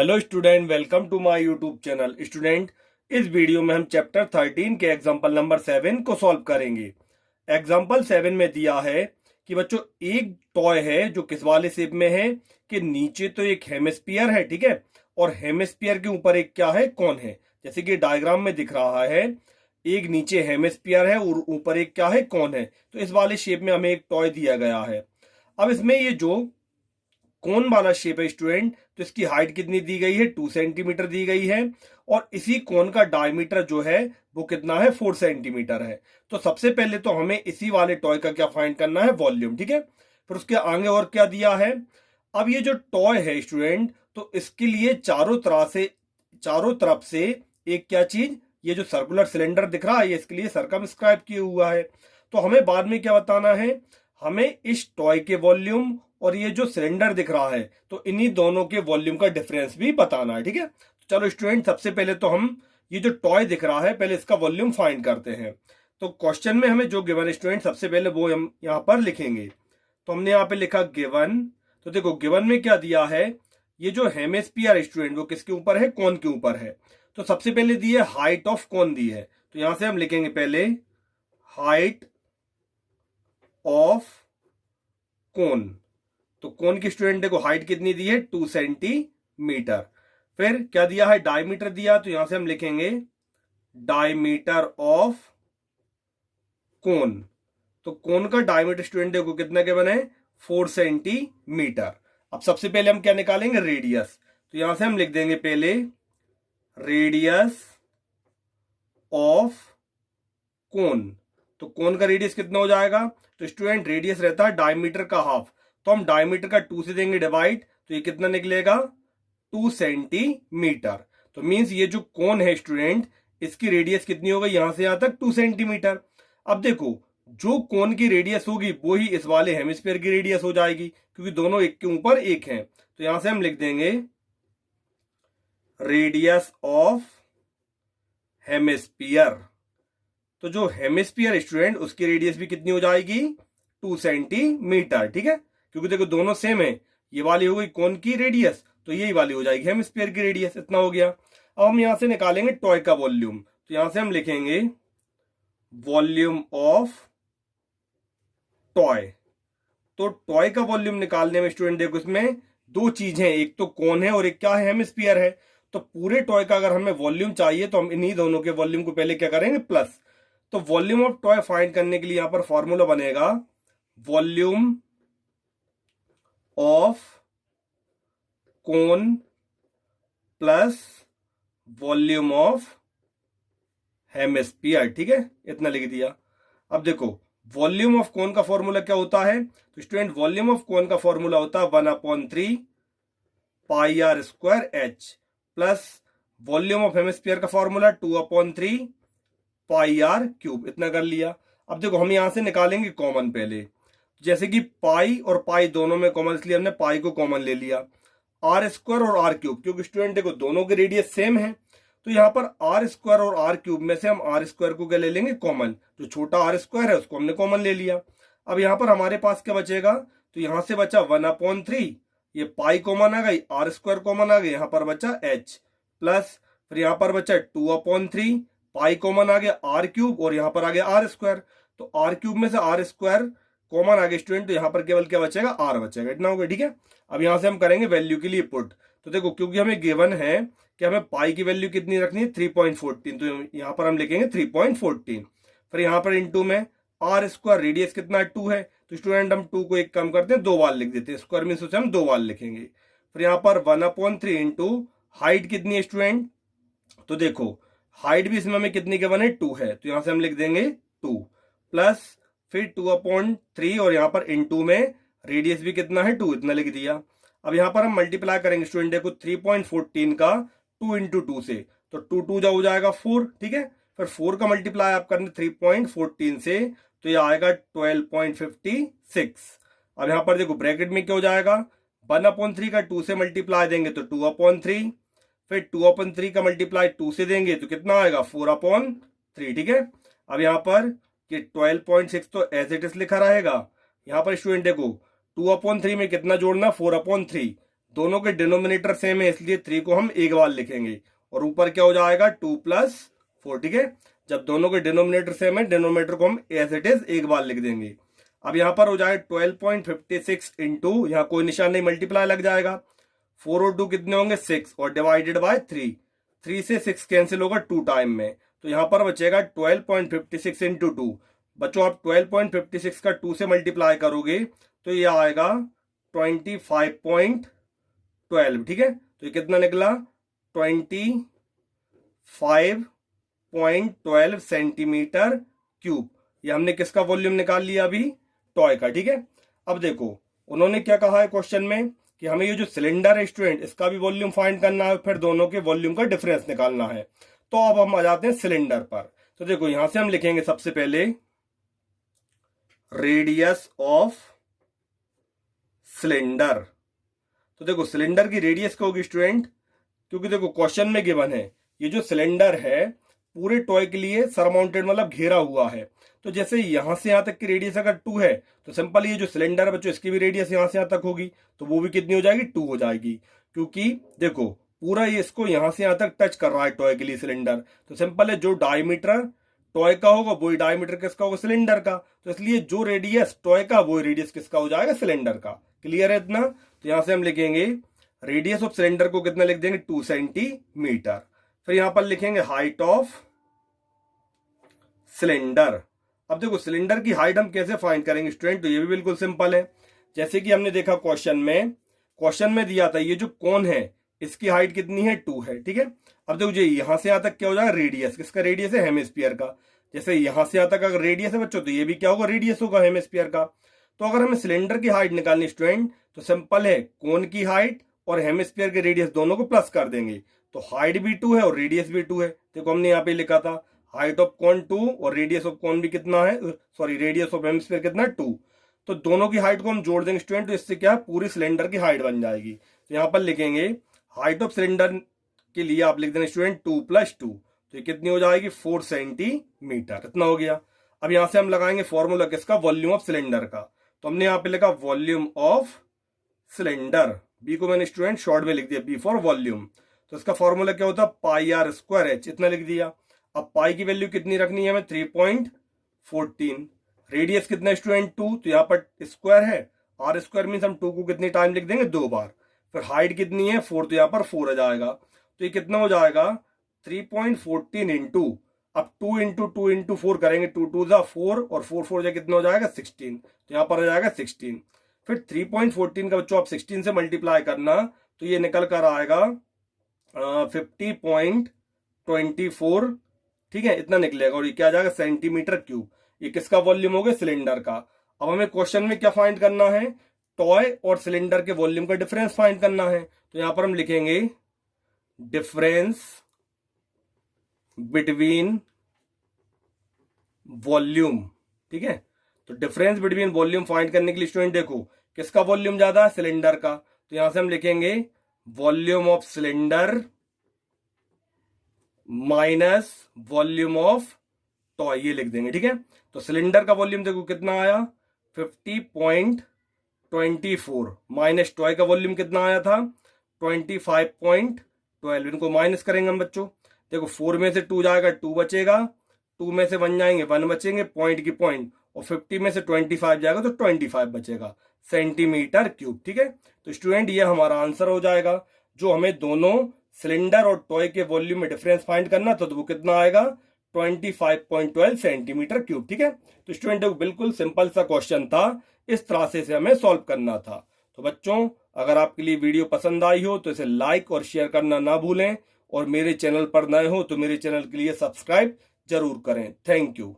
Hello student, welcome to my YouTube channel. Student, इस video में हम चैप्टर 13 के एग्जाम्पल नंबर 7 को सॉल्व करेंगे। एग्जाम्पल 7 में दिया है कि बच्चों एक टॉय है जो किस वाले शेप में है कि नीचे तो एक हेमिस्फीयर है, ठीक है, और हेमिस्फीयर के ऊपर एक क्या है, कौन है। जैसे कि डायग्राम में दिख रहा है, एक नीचे हेमिस्फीयर है और ऊपर एक क्या है, कौन है। तो इस वाले शेप में हमें एक टॉय दिया गया है। अब इसमें ये जो कोन वाला शेप है स्टूडेंट, तो इसकी हाइट कितनी दी गई है, 2 सेंटीमीटर दी गई है, और इसी कोन का डायमीटर जो है वो कितना है, 4 सेंटीमीटर है। तो सबसे पहले तो हमें इसी वाले टॉय का क्या फाइंड करना है, वॉल्यूम, ठीक है। फिर उसके आगे और क्या दिया है। अब ये जो टॉय है स्टूडेंट, तो इसके लिए चारों तरफ से एक क्या चीज, ये जो सर्कुलर सिलेंडर दिख रहा है, ये इसके लिए सर्कमस्क्राइब किया हुआ है। तो हमें बाद में क्या बताना है, हमें इस टॉय के वॉल्यूम और ये जो सिलेंडर दिख रहा है, तो इन्हीं दोनों के वॉल्यूम का डिफरेंस भी बताना है, ठीक है। तो चलो स्टूडेंट, सबसे पहले तो हम ये जो टॉय दिख रहा है, पहले इसका वॉल्यूम फाइंड करते हैं। तो क्वेश्चन में हमें जो गिवन स्टूडेंट, सबसे पहले वो हम यहाँ पर लिखेंगे। तो हमने यहाँ पे लिखा गिवन। तो देखो गिवन में क्या दिया है, ये जो हेमिस्फीयर स्टूडेंट वो किसके ऊपर है, कोन के ऊपर है। तो सबसे पहले दी है हाइट ऑफ कोन दी है, तो यहां से हम लिखेंगे पहले हाइट ऑफ कोन। तो कोन की स्टूडेंट देखो हाइट कितनी दी है, 2 सेंटीमीटर। फिर क्या दिया है, डायमीटर दिया, तो यहां से हम लिखेंगे डायमीटर ऑफ कोन। तो कोन का डायमीटर स्टूडेंट देखो कितना के बने, 4 सेंटीमीटर। अब सबसे पहले हम क्या निकालेंगे, रेडियस। तो यहां से हम लिख देंगे पहले रेडियस ऑफ कोन। तो कोन का रेडियस कितना हो जाएगा, तो स्टूडेंट रेडियस रहता है डायमीटर का हाफ, तो हम डायमीटर का 2 से देंगे डिवाइड, तो ये कितना निकलेगा, 2 सेंटीमीटर। तो मींस ये जो कोन है स्टूडेंट, इसकी रेडियस कितनी हो गई, यहां से यहां तक 2 सेंटीमीटर। अब देखो जो कोन की रेडियस होगी वो ही इस वाले हेमिस्फीयर की रेडियस हो जाएगी, क्योंकि दोनों एक के ऊपर एक हैं। तो यहां से हम लिख देंगे रेडियस ऑफ हेमिस्फीयर। तो जो हेमिस्फीयर स्टूडेंट, उसकी रेडियस भी कितनी हो जाएगी, 2 सेंटीमीटर, ठीक है। क्योंकि देखो दोनों सेम है, ये वाली हो गई कोन की रेडियस, तो यही वाली हो जाएगी हेमिस्फीयर की रेडियस, इतना हो गया। अब हम यहां से निकालेंगे टॉय का वॉल्यूम। तो यहां से हम लिखेंगे वॉल्यूम ऑफ टॉय। तो टॉय का वॉल्यूम निकालने में स्टूडेंट देखो इसमें दो चीजें, एक तो कोन है और एक क्या है, हेमिस्फीयर है। तो पूरे टॉय का अगर हमें वॉल्यूम चाहिए तो हम इन्हीं दोनों के वॉल्यूम को पहले क्या करेंगे, प्लस। तो वॉल्यूम ऑफ टॉय फाइंड करने के लिए यहां पर फॉर्मूला बनेगा volume of cone plus volume of hemisphere, ठीक है, इतना लिख दिया। अब देखो वॉल्यूम ऑफ कोन का फॉर्मूला क्या होता है, तो स्टूडेंट वॉल्यूम ऑफ कोन का फॉर्मूला होता है 1/3 pi r square h, plus volume of hemisphere का फॉर्मूला 2/3 पाई आर क्यूब, इतना कर लिया। अब देखो हम यहां से निकालेंगे कॉमन पहले, जैसे कि पाई और पाई दोनों में कॉमन, इसलिए हमने पाई को कॉमन ले लिया। आर स्क्वायर और आर क्यूब, क्योंकि स्टूडेंट देखो दोनों के रेडियस सेम है, तो यहाँ पर आर स्क्वायर और आर क्यूब में से हम आर स्क्वायर को क्या ले लेंगे, कॉमन। जो छोटा आर स्क्वायर है उसको हमने कॉमन ले लिया। अब यहाँ पर हमारे पास क्या बचेगा, तो यहां से बचा 1/3, ये पाई कॉमन आ गई, आर स्क्वायर कॉमन आ गई, यहाँ पर बचा एच, प्लस फिर यहाँ पर बचा 2/3, पाई कॉमन आ गया, आर क्यूब, और यहाँ पर आ गया आर स्क्वायर। तो आर क्यूब में से आर स्क्वायर कॉमन आ गया स्टूडेंट, तो यहाँ पर केवल क्या बचेगा, आर बचेगा, इतना हो गया, ठीक है। अब यहां से हम करेंगे वैल्यू के लिए पुट। तो देखो क्योंकि हमें गिवन है कि हमें पाई की वैल्यू कितनी रखनी है, 3.14, तो यहाँ पर हम लिखेंगे 3.14। फिर यहाँ पर इंटू में आर स्क्वायर, रेडियस कितना 2 है, तो स्टूडेंट हम 2 को एक कम करते हैं, 2 बार लिख देते हैं, स्क्वायर मीन सोचे हम 2 बार लिखेंगे। फिर यहाँ पर 1/3 इंटू हाइट कितनी है स्टूडेंट, तो देखो हाइट भी इसमें हमें कितनी गिवन है, 2 है, तो यहां से हम लिख देंगे 2, प्लस फिर 2/3 और यहाँ पर इंटू में रेडियस भी कितना है, 2, इतना लिख दिया। अब यहाँ पर हम मल्टीप्लाई करेंगे स्टूडेंट, देखो 3.14 का 2 इंटू 2 से, तो 2 2 जा हो जाएगा 4, ठीक है। फिर 4 का मल्टीप्लाई आप करने 3.14 से, तो ये आएगा 12.56। अब यहाँ पर देखो ब्रैकेट में क्या हो जाएगा, 1/3 का 2 से मल्टीप्लाई देंगे तो 2/3, फिर 2/3 का मल्टीप्लाई 2 से देंगे तो कितना आएगा, 4/3, ठीक है। अब यहाँ पर ये 12.6 तो एज इट इज लिखा रहेगा। यहाँ पर स्टूडेंट देखो 2/3 में कितना जोड़ना, 4/3, दोनों के डिनोमिनेटर सेम है इसलिए 3 को हम एक बार लिखेंगे और ऊपर क्या हो जाएगा 2 + 4। ठीक है, जब दोनों के डिनोमिनेटर सेम है डिनोमिनेटर को हम एज इट इज एक बार लिख देंगे। अब यहाँ पर हो जाएगा 12.56 इंटू, यहाँ कोई निशान नहीं, मल्टीप्लाई लग जाएगा। 4 और 2 कितने होंगे 6 और डिवाइडेड बाय 3 से 6 कैंसिल होगा 2 टाइम में, तो यहाँ पर बचेगा 12.56 इंटू 2। बच्चों आप 12.56 का 2 से मल्टीप्लाई करोगे तो ये आएगा 25.12। ठीक है, तो ये कितना निकला 25.12 सेंटीमीटर क्यूब। ये हमने किसका वॉल्यूम निकाल लिया अभी, टॉय का। ठीक है, अब देखो उन्होंने क्या कहा है क्वेश्चन में कि हमें ये जो सिलेंडर है स्टूडेंट इसका भी वॉल्यूम फाइंड करना है, फिर दोनों के वॉल्यूम का डिफरेंस निकालना है। तो अब हम आ जाते हैं सिलेंडर पर। तो देखो यहां से हम लिखेंगे सबसे पहले रेडियस ऑफ सिलेंडर। तो देखो सिलेंडर की रेडियस क्या होगी स्टूडेंट, क्योंकि देखो क्वेश्चन में गिवन है ये जो सिलेंडर है पूरे टॉय के लिए सरमाउंटेड मतलब घेरा हुआ है। तो जैसे यहां से यहां तक की रेडियस अगर 2 है तो सिंपल ये जो सिलेंडर है बच्चों इसकी भी रेडियस यहां से यहां तक होगी, तो वो भी कितनी हो जाएगी 2 हो जाएगी, क्योंकि देखो पूरा ये इसको यहां से यहां तक टच कर रहा है टॉय के लिए सिलेंडर। तो सिंपल है जो डायमीटर टॉय का होगा वही डायमीटर किसका होगा, सिलेंडर का। तो इसलिए जो रेडियस टॉय का वही रेडियस किसका हो जाएगा, सिलेंडर का। क्लियर है इतना। तो यहां से हम लिखेंगे रेडियस ऑफ सिलेंडर को कितना लिख देंगे 2 सेंटीमीटर। फिर यहां पर लिखेंगे हाइट ऑफ सिलेंडर। अब देखो सिलेंडर की हाइट हम कैसे फाइंड करेंगे स्टूडेंट, तो ये भी बिल्कुल सिंपल है। जैसे कि हमने देखा क्वेश्चन में दिया था ये जो कोन है इसकी हाइट कितनी है 2 है। ठीक है, अब देखो ये यहां से यहां तक क्या हो जाएगा रेडियस, किसका रेडियस है हेमिस्फीयर का। जैसे यहां से यहां तक अगर रेडियस है बच्चों तो ये भी क्या होगा रेडियस होगा हेमिस्फीयर का। तो अगर हमें सिलेंडर की हाइट निकालनी स्टूडेंट तो सिंपल है कोन की हाइट और हेमिस्फीयर के रेडियस दोनों को प्लस कर देंगे, तो हाइट भी 2 है और रेडियस भी 2 है। देखो हमने यहाँ पे लिखा था हाइट ऑफ कोन 2 और रेडियस ऑफ कोन भी कितना है, सॉरी रेडियस ऑफ हेमिस्फीयर कितना है 2। तो दोनों की हाइट को हम जोड़ देंगे स्टूडेंट, तो इससे क्या पूरी सिलेंडर की हाइट बन जाएगी। तो यहाँ पर लिखेंगे हाइट ऑफ सिलेंडर के लिए आप लिख देंगे स्टूडेंट 2 + 2, तो ये कितनी हो जाएगी 4 सेंटीमीटर, इतना हो गया। अब यहां से हम लगाएंगे फॉर्मूला किसका, वॉल्यूम ऑफ सिलेंडर का। तो हमने यहाँ पे लिखा वॉल्यूम ऑफ सिलेंडर, बी को मैंने स्टूडेंट शॉर्ट में लिख दिया बी फॉर वॉल्यूम। तो इसका फॉर्मूला क्या होता है πr²h, इतना लिख दिया। अब पाई की वैल्यू कितनी रखनी है हमें 3.14। रेडियस कितना स्टूडेंट 2, तो यहाँ पर स्क्वायर है, r² मीन्स हम 2 को कितने टाइम लिख देंगे 2 बार। फिर हाइट कितनी है 4, तो यहाँ पर 4 आ जाएगा। तो ये कितना हो जाएगा 3.14 इंटू, अब 2 इंटू 2 इंटू 4 करेंगे, 2 2 जा 4 और 4 4 जा कितना हो जाएगा 16, तो यहाँ पर आ जाएगा 16। फिर 3.14 का बच्चों आप 16 से मल्टीप्लाई करना तो ये निकल कर आएगा 50.24। ठीक है, इतना निकलेगा और ये क्या आ जाएगा सेंटीमीटर क्यूब। ये किसका वॉल्यूम हो गया, सिलेंडर का। अब हमें क्वेश्चन में क्या फाइंड करना है, टॉय और सिलेंडर के वॉल्यूम का डिफरेंस फाइंड करना है। तो यहां पर हम लिखेंगे डिफरेंस बिटवीन वॉल्यूम। ठीक है, तो डिफरेंस बिटवीन वॉल्यूम फाइंड करने के लिए स्टूडेंट देखो किसका वॉल्यूम ज्यादा है, सिलेंडर का। तो यहां से हम लिखेंगे volume of cylinder minus volume of toy, ये लिख देंगे। ठीक है, तो सिलेंडर का वॉल्यूम देखो कितना आया 50.24 माइनस टॉय का वॉल्यूम कितना आया था 25.12। इनको माइनस करेंगे हम बच्चों, देखो 4 में से 2 जाएगा 2 बचेगा, 2 में से 1 जाएंगे 1 बचेंगे, पॉइंट की पॉइंट, और 50 में से 25 जाएगा तो 25 बचेगा सेंटीमीटर क्यूब। ठीक है, तो स्टूडेंट ये हमारा आंसर हो जाएगा। जो हमें दोनों सिलेंडर और टॉय के वॉल्यूम में डिफरेंस फाइंड करना था तो वो कितना आएगा 25.12 सेंटीमीटर क्यूब। ठीक है, तो स्टूडेंट बिल्कुल सिंपल सा क्वेश्चन था, इस तरह से हमें सॉल्व करना था। तो बच्चों अगर आपके लिए वीडियो पसंद आई हो तो इसे लाइक और शेयर करना ना भूलें, और मेरे चैनल पर नए हो तो मेरे चैनल के लिए सब्सक्राइब जरूर करें। Thank you.